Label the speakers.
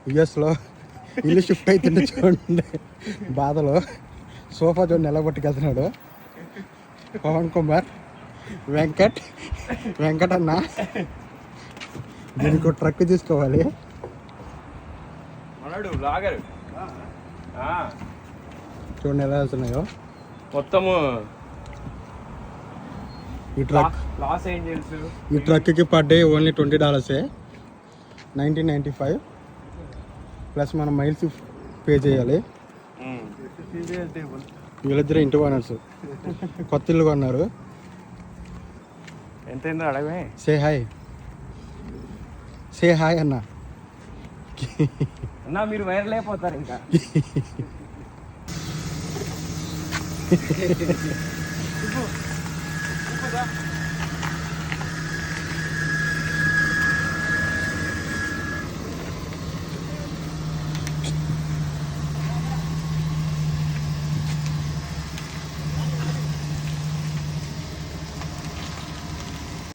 Speaker 1: యుఎస్లో ఇల్లు షిఫ్ట్ అవుతుంటే చూడండి బాధలో సోఫా చూడండి ఎలా పట్టుకెళ్తున్నాడు పవన్ కుమార్ వెంకట్ అన్న దీనికి ట్రక్ తీసుకోవాలి చూడండి ఎలా వెళ్తున్నాయో
Speaker 2: మొత్తము
Speaker 1: ఈ ట్రక్
Speaker 2: లాస్ ఏంజల్స్
Speaker 1: ఈ ట్రక్కి పర్ డే ఓన్లీ $20 1995 ప్లస్ మనం మైల్స్ పే చేయాలి వీళ్ళిద్దరు ఇంటి ఓనర్స్ కొత్త ఇల్లు కొన్నారు
Speaker 2: ఎంతైందో అడగమే
Speaker 1: సే హాయ్ అన్న
Speaker 2: అన్నా మీరు వైరల్ అయిపోతారు ఇంకా